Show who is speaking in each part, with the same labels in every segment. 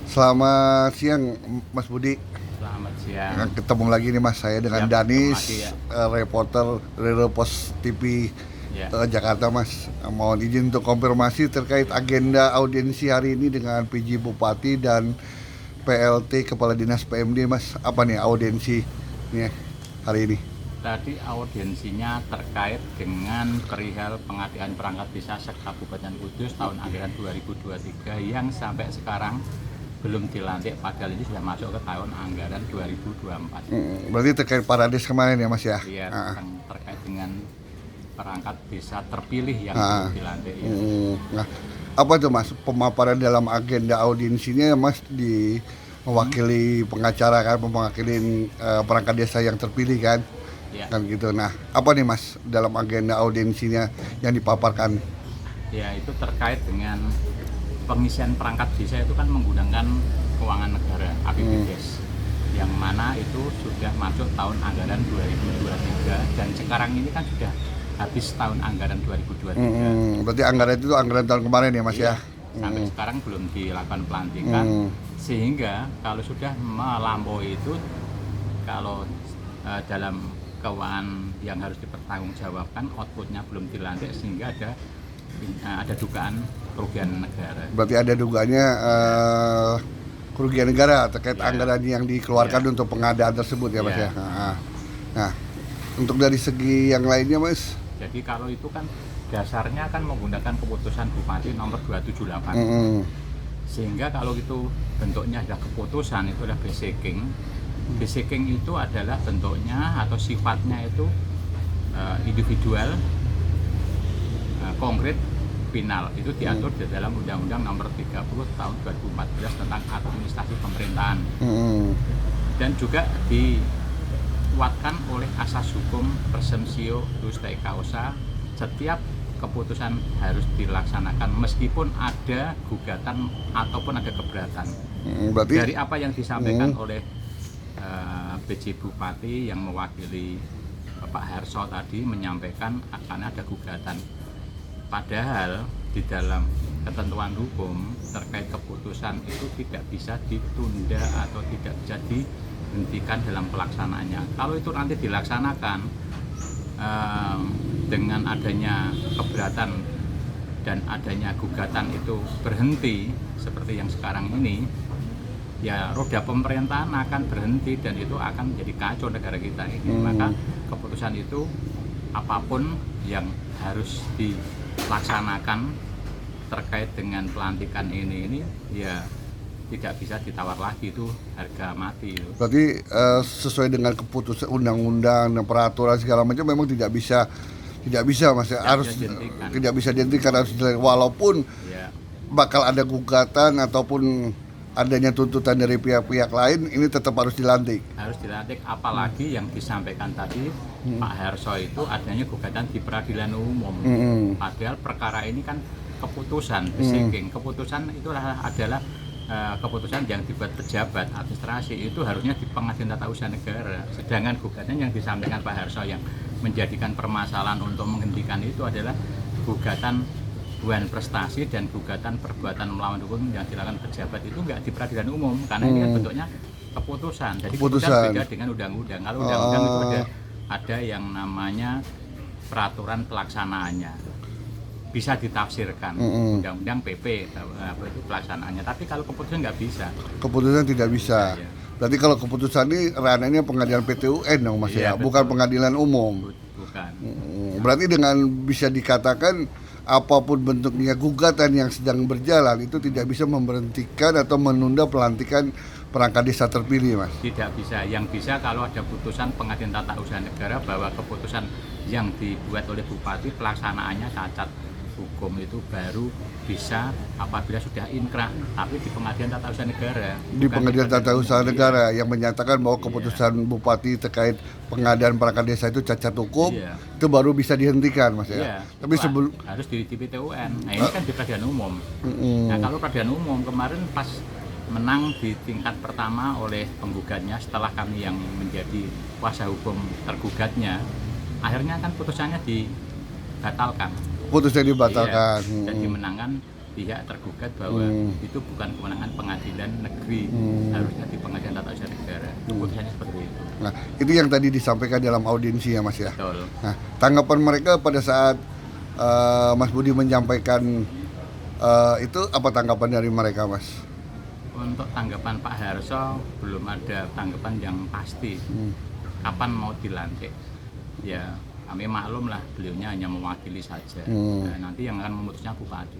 Speaker 1: Selamat siang, Mas Budi.
Speaker 2: Selamat siang.
Speaker 1: Ketemu lagi nih Mas, saya dengan
Speaker 2: Siap, ketemu lagi
Speaker 1: Danis,
Speaker 2: ya.
Speaker 1: reporter Radio Pos TV
Speaker 2: Ya,
Speaker 1: Jakarta Mas. Mohon izin untuk konfirmasi terkait agenda audiensi hari ini dengan PJ Bupati dan PLT Kepala Dinas PMD Mas. Apa nih audiensinya hari ini?
Speaker 2: tadi audiensinya terkait dengan perihal pengadaan perangkat desa se-Kabupaten Kudus tahun anggaran 2023 yang sampai sekarang belum dilantik, padahal ini sudah masuk ke tahun anggaran 2024.
Speaker 1: Berarti terkait Parades kemarin ya Mas ya?
Speaker 2: Ya,
Speaker 1: Ah,
Speaker 2: terkait dengan perangkat desa terpilih yang
Speaker 1: ah.
Speaker 2: belum dilantik ya.
Speaker 1: Nah, apa tuh Mas pemaparan dalam agenda audiensinya Mas mewakili pengacara kan, mewakili perangkat desa yang terpilih kan?
Speaker 2: Ya,
Speaker 1: Kan gitu. Nah, apa nih Mas dalam agenda audiensinya yang dipaparkan?
Speaker 2: ya itu terkait dengan pengisian perangkat desa itu kan menggunakan keuangan negara APBDes yang mana itu sudah masuk tahun anggaran 2023 dan sekarang ini kan sudah habis tahun anggaran 2023.
Speaker 1: Berarti anggaran itu anggaran tahun kemarin ya Mas
Speaker 2: Iya,
Speaker 1: ya?
Speaker 2: sampai sekarang belum dilakukan pelantikan sehingga kalau sudah melampaui itu, kalau dalam keuangan yang harus dipertanggungjawabkan outputnya belum dilantik sehingga ada dugaan kerugian negara.
Speaker 1: Berarti ada dugaannya kerugian negara terkait
Speaker 2: Ya,
Speaker 1: anggaran yang dikeluarkan
Speaker 2: ya,
Speaker 1: untuk pengadaan tersebut ya Mas
Speaker 2: ya.
Speaker 1: ya? Nah, untuk dari segi yang lainnya Mas?
Speaker 2: Jadi kalau itu kan dasarnya kan menggunakan keputusan Bupati nomor 278. Sehingga kalau itu bentuknya ada keputusan, itu adalah basicking. Basicking itu adalah bentuknya atau sifatnya itu individual, konkret, final. Itu diatur di dalam Undang-Undang nomor 30 tahun 2014 tentang administrasi pemerintahan. Dan juga dikuatkan oleh asas hukum presumptio justa causa. Setiap keputusan harus dilaksanakan meskipun ada gugatan ataupun ada keberatan.
Speaker 1: Berarti
Speaker 2: Dari apa yang disampaikan oleh PJ Bupati yang mewakili Bapak Harso tadi menyampaikan akan ada gugatan. Padahal di dalam ketentuan hukum terkait keputusan itu tidak bisa ditunda atau tidak bisa dihentikan dalam pelaksanaannya. Kalau itu nanti dilaksanakan dengan adanya keberatan dan adanya gugatan itu berhenti seperti yang sekarang ini, ya roda pemerintahan akan berhenti dan itu akan menjadi kacau negara kita ini. Maka keputusan itu apapun yang harus dilaksanakan terkait dengan pelantikan ini ya tidak bisa ditawar lagi, itu harga mati itu.
Speaker 1: berarti sesuai dengan keputusan undang-undang dan peraturan segala macam memang tidak bisa Mas ya, harus
Speaker 2: bisa dihentikan.
Speaker 1: tidak bisa dihentikan, harus walaupun
Speaker 2: Ya,
Speaker 1: bakal ada gugatan ataupun adanya tuntutan dari pihak-pihak lain, ini tetap harus dilantik.
Speaker 2: harus dilantik, apalagi yang disampaikan tadi Pak Harso itu adanya gugatan di peradilan umum. Padahal perkara ini kan keputusan basicking. Keputusan itu adalah keputusan yang dibuat pejabat administrasi, itu harusnya di Pengadilan Tata Usaha Negara. Sedangkan gugatan yang disampaikan Pak Harso yang menjadikan permasalahan untuk menghentikan itu adalah gugatan hubungan prestasi dan gugatan perbuatan melawan hukum yang dilakukan pejabat itu nggak di peradilan umum karena ini kan bentuknya keputusan. Jadi keputusan beda dengan undang-undang. Kalau undang-undang itu ada yang namanya peraturan pelaksanaannya, bisa ditafsirkan undang-undang PP apa itu pelaksanaannya. Tapi kalau keputusan nggak bisa.
Speaker 1: Keputusan tidak bisa.
Speaker 2: Ya,
Speaker 1: Berarti kalau keputusan ini ranahnya pengadilan PT UN dong Mas
Speaker 2: Iya,
Speaker 1: ya, bukan
Speaker 2: betul.
Speaker 1: pengadilan umum.
Speaker 2: Bukan.
Speaker 1: Berarti dengan bisa dikatakan apapun bentuknya gugatan yang sedang berjalan itu tidak bisa memberhentikan atau menunda pelantikan perangkat desa terpilih Mas.
Speaker 2: Tidak bisa. Yang bisa kalau ada putusan Pengadilan Tata Usaha Negara bahwa keputusan yang dibuat oleh bupati pelaksanaannya cacat hukum, itu baru bisa apabila sudah inkrah. Tapi di Pengadilan Tata Usaha Negara,
Speaker 1: Di
Speaker 2: bukan
Speaker 1: Pengadilan Tata Usaha
Speaker 2: Umum.
Speaker 1: Negara yang menyatakan bahwa keputusan bupati terkait pengadaan perangkat desa itu cacat hukum,
Speaker 2: Iya.
Speaker 1: itu baru bisa dihentikan Mas ya.
Speaker 2: Iya,
Speaker 1: Tapi sebelum
Speaker 2: harus di PT UN. Nah ini kan di peradilan umum. Nah kalau peradilan umum kemarin pas menang di tingkat pertama oleh penggugatnya, setelah kami yang menjadi kuasa hukum tergugatnya, akhirnya kan putusannya dibatalkan.
Speaker 1: putusnya dibatalkan.
Speaker 2: Iya, dan dimenangkan pihak tergugat bahwa itu bukan kewenangan pengadilan negeri, harusnya di pengadilan tata usaha negara. Keputusannya seperti itu.
Speaker 1: Nah, itu yang tadi disampaikan dalam audiensi ya Mas ya.
Speaker 2: Betul.
Speaker 1: Nah, tanggapan mereka pada saat Mas Budi menyampaikan itu apa tanggapan dari mereka Mas?
Speaker 2: Untuk tanggapan Pak Harso belum ada tanggapan yang pasti kapan mau dilantik. Ya kami maklum lah, beliaunya hanya mewakili saja. Nah, nanti yang akan memutusnya Bupati.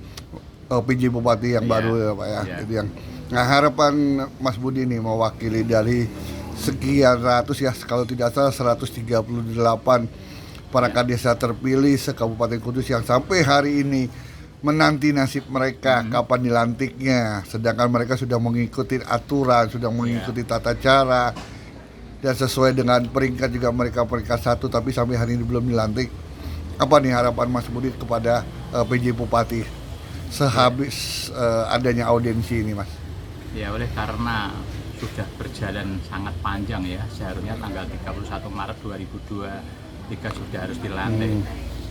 Speaker 1: PJ Bupati yang baru ya Pak ya. Itu yang. Nah, harapan Mas Budi nih mewakili dari sekian ratus ya, kalau tidak salah 138 perangkat desa terpilih se-Kabupaten Kudus yang sampai hari ini menanti nasib mereka kapan dilantiknya, sedangkan mereka sudah mengikuti aturan, sudah mengikuti tata cara, dan sesuai dengan peringkat juga mereka peringkat 1, tapi sampai hari ini belum dilantik. Apa nih harapan Mas Budi kepada PJ Bupati sehabis adanya audiensi ini Mas?
Speaker 2: Ya oleh karena sudah berjalan sangat panjang ya, seharusnya tanggal 31 Maret 2023 sudah harus dilantik,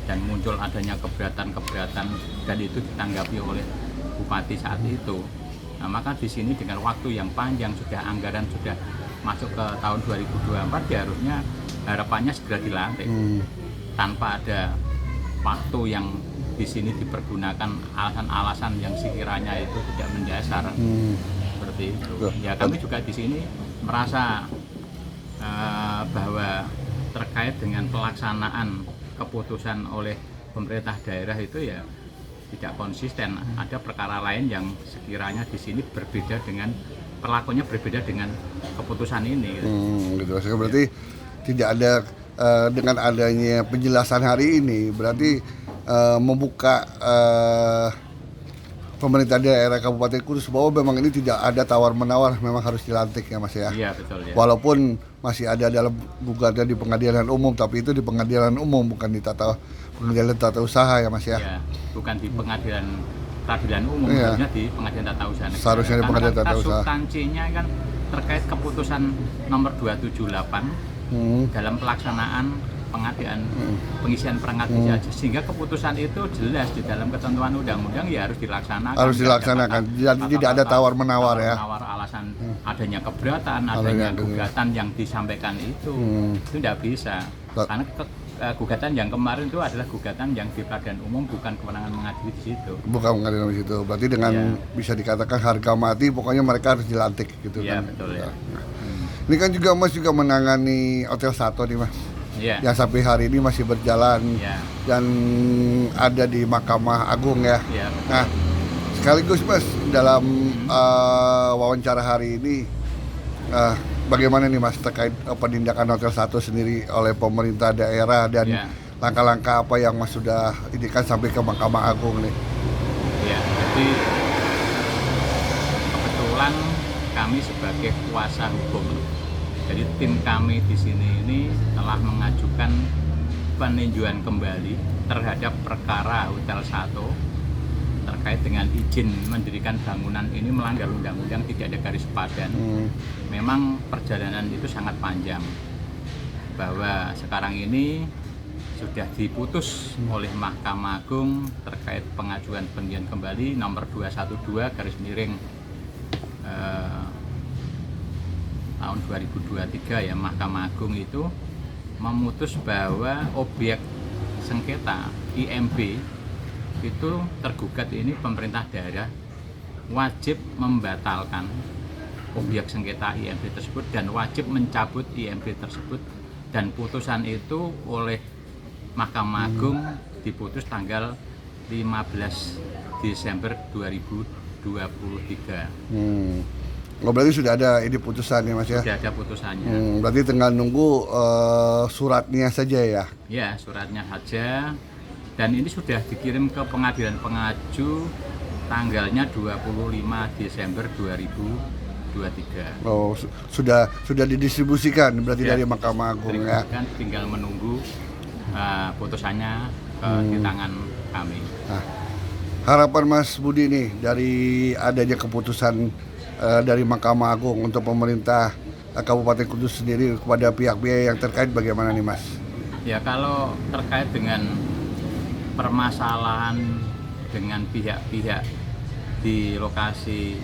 Speaker 2: dan muncul adanya keberatan-keberatan dan itu ditanggapi oleh Bupati saat itu. Nah, maka di sini dengan waktu yang panjang, sudah anggaran sudah masuk ke tahun 2024, ya harusnya harapannya segera dilantik tanpa ada waktu yang di sini dipergunakan alasan-alasan yang sekiranya itu tidak mendasar. Seperti itu. Ya kami juga di sini merasa bahwa terkait dengan pelaksanaan keputusan oleh pemerintah daerah itu ya tidak konsisten. Ada perkara lain yang sekiranya di sini berbeda dengan perlakuannya, berbeda dengan keputusan ini.
Speaker 1: Gitu. Berarti tidak ada dengan adanya penjelasan hari ini berarti membuka pemerintah daerah Kabupaten Kudus bahwa memang ini tidak ada tawar-menawar, memang harus dilantik ya Mas ya.
Speaker 2: Iya betul ya.
Speaker 1: Walaupun masih ada dalam gugatan di pengadilan umum, tapi itu di pengadilan umum, bukan di pengadilan tata usaha ya Mas ya.
Speaker 2: Iya, bukan di peradilan umum, harusnya di pengadilan tata usaha negara.
Speaker 1: Seharusnya di pengadilan tata usaha.
Speaker 2: Substansinya kan terkait keputusan nomor 278 dalam pelaksanaan pengadaan pengisian perangkat desa, sehingga keputusan itu jelas di dalam ketentuan undang-undang ya harus dilaksanakan.
Speaker 1: Harus dilaksanakan. Jadi tidak ada tawar-menawar ya.
Speaker 2: Tawar alasan adanya keberatan, adanya gugatan yang disampaikan itu tidak bisa. Karena gugatan yang kemarin itu adalah gugatan yang di peradilan umum, bukan kewenangan mengadili di situ.
Speaker 1: Bukan mengadili di situ. Berarti dengan bisa dikatakan harga mati, pokoknya mereka harus dilantik gitu kan.
Speaker 2: Iya betul ya.
Speaker 1: Ini kan juga Mas juga menangani Hotel Sato nih Mas. Yang sampai hari ini masih berjalan dan ada di Mahkamah Agung ya. Nah, sekaligus Mas dalam wawancara hari ini bagaimana nih Mas terkait penindakan Hotel Sato sendiri oleh pemerintah daerah dan langkah-langkah apa yang Mas sudah indikan sampai ke Mahkamah Agung nih?
Speaker 2: Ya, jadi kebetulan kami sebagai kuasa hukum, jadi tim kami di sini ini telah mengajukan peninjauan kembali terhadap perkara Hotel Sato terkait dengan izin mendirikan bangunan ini melanggar undang-undang, tidak ada garis padan. Memang perjalanan itu sangat panjang, bahwa sekarang ini sudah diputus oleh Mahkamah Agung terkait pengajuan peninjauan kembali nomor 212 garis miring tahun 2023 ya. Mahkamah Agung itu memutus bahwa objek sengketa IMB itu tergugat ini pemerintah daerah wajib membatalkan objek sengketa IMB tersebut dan wajib mencabut IMB tersebut, dan putusan itu oleh Mahkamah Agung diputus tanggal 15 Desember 2023.
Speaker 1: Oh, berarti sudah ada ini putusannya Mas ya?
Speaker 2: Sudah ada putusannya.
Speaker 1: Berarti tinggal nunggu suratnya saja ya?
Speaker 2: Ya, suratnya saja. Dan ini sudah dikirim ke pengadilan pengaju tanggalnya 25 Desember 2023.
Speaker 1: Oh, sudah didistribusikan berarti dari Mahkamah Agung ya?
Speaker 2: Tinggal menunggu putusannya di tangan kami.
Speaker 1: Nah, harapan Mas Budi nih dari adanya keputusan dari Mahkamah Agung untuk pemerintah Kabupaten Kudus sendiri kepada pihak-pihak yang terkait bagaimana nih Mas?
Speaker 2: Ya, kalau terkait dengan permasalahan dengan pihak-pihak di lokasi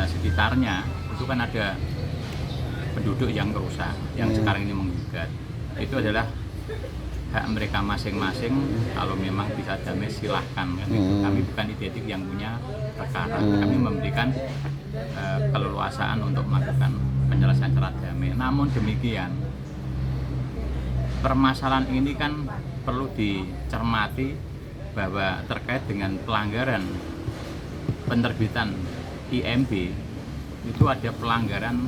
Speaker 2: sekitarnya itu kan ada penduduk yang rusak, yang sekarang ini menggugat. Itu adalah hak mereka masing-masing. Kalau memang bisa damai silahkan kan. Kami bukan identik yang punya perkara. Kami memberikan keleluasaan untuk melakukan penyelesaian secara damai. Namun demikian, permasalahan ini kan perlu dicermati bahwa terkait dengan pelanggaran penerbitan IMB itu ada pelanggaran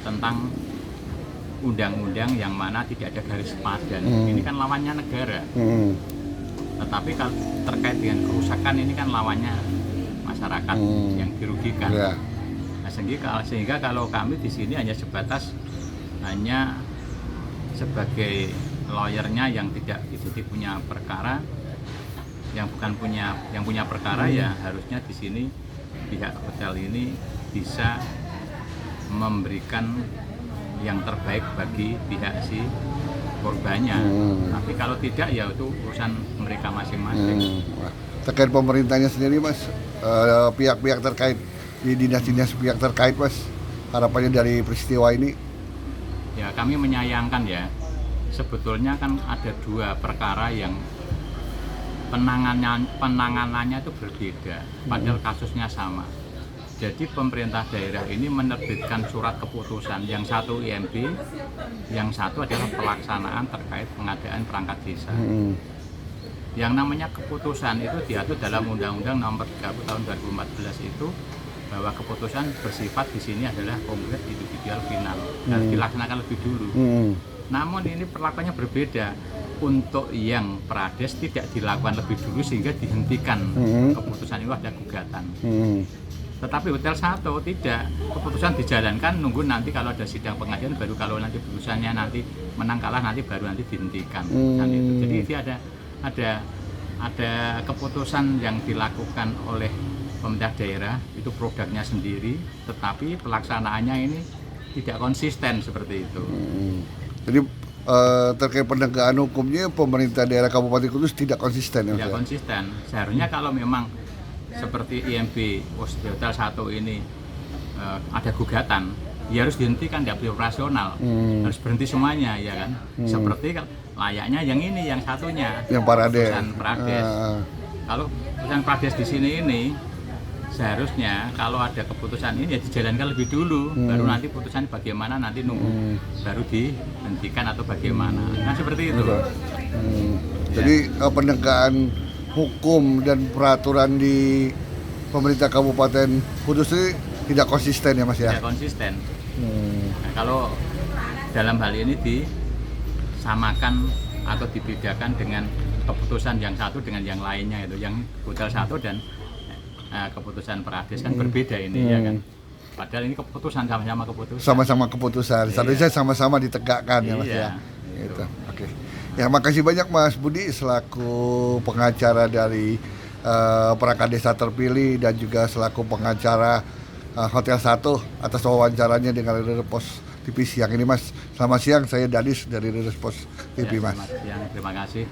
Speaker 2: tentang undang-undang yang mana tidak ada garis padan. Ini kan lawannya negara. Tetapi kalau terkait dengan kerusakan ini kan lawannya masyarakat yang dirugikan. Nah, sehingga kalau kami di sini hanya sebatas hanya sebagai lawyernya yang tidak punya perkara, yang punya perkara, ya harusnya di sini pihak hotel ini bisa memberikan yang terbaik bagi pihak si korbannya. Tapi kalau tidak, ya itu urusan mereka masing-masing.
Speaker 1: Terkait pemerintahnya sendiri, Mas, pihak-pihak terkait di dinas-dinas pihak terkait, Mas, harapannya dari peristiwa ini?
Speaker 2: Ya, kami menyayangkan ya. Sebetulnya kan ada dua perkara yang penanganannya itu berbeda, padahal kasusnya sama. Jadi pemerintah daerah ini menerbitkan surat keputusan, yang satu IMB, yang satu adalah pelaksanaan terkait pengadaan perangkat desa. Yang namanya keputusan itu diatur dalam Undang-Undang Nomor 30 Tahun 2014 itu, bahwa keputusan bersifat di sini adalah konkret, individual, final, dan dilaksanakan lebih dulu. Namun ini perlakuannya berbeda. Untuk yang prades tidak dilakukan lebih dulu sehingga dihentikan keputusan itu, ada gugatan. Tetapi Hotel 1 tidak, keputusan dijalankan, nunggu nanti kalau ada sidang pengadilan, baru kalau nanti putusannya nanti menang kalah nanti baru nanti dihentikan. Jadi dia ada keputusan yang dilakukan oleh pemerintah daerah, itu produknya sendiri, tetapi pelaksanaannya ini tidak konsisten seperti itu.
Speaker 1: Jadi terkait penegakan hukumnya pemerintah daerah Kabupaten Kudus tidak konsisten, ya?
Speaker 2: Tidak konsisten. Seharusnya kalau memang seperti IMB Hotel 1 ini ada gugatan, ya harus dihentikan, tidak boleh operasional, harus berhenti semuanya, ya kan? Seperti layaknya yang ini, yang satunya,
Speaker 1: yang Parades.
Speaker 2: Kalau keputusan Prades di sini ini, seharusnya kalau ada keputusan ini ya dijalankan lebih dulu, baru nanti putusan bagaimana nanti nunggu, baru dihentikan atau bagaimana. Nah seperti itu.
Speaker 1: Jadi penegakan hukum dan peraturan di pemerintah Kabupaten Kudus ini tidak konsisten, ya, Mas, ya?
Speaker 2: Tidak konsisten. Nah, kalau dalam hal ini disamakan atau dibedakan dengan keputusan yang satu dengan yang lainnya, itu yang Hotel 1 dan keputusan Prades kan berbeda ini, ya kan? Padahal ini keputusan, sama-sama keputusan.
Speaker 1: Sama-sama keputusan, seharusnya sama-sama ditegakkan, ya, Mas, ya? Gitu. Oke. Ya, makasih banyak Mas Budi selaku pengacara dari perangkat desa terpilih dan juga selaku pengacara Hotel 1 atas wawancaranya dengan Reader Pos TV siang ini, Mas. Selamat siang, saya Dadis dari Reader Pos TV, Mas.
Speaker 2: Selamat siang, terima kasih.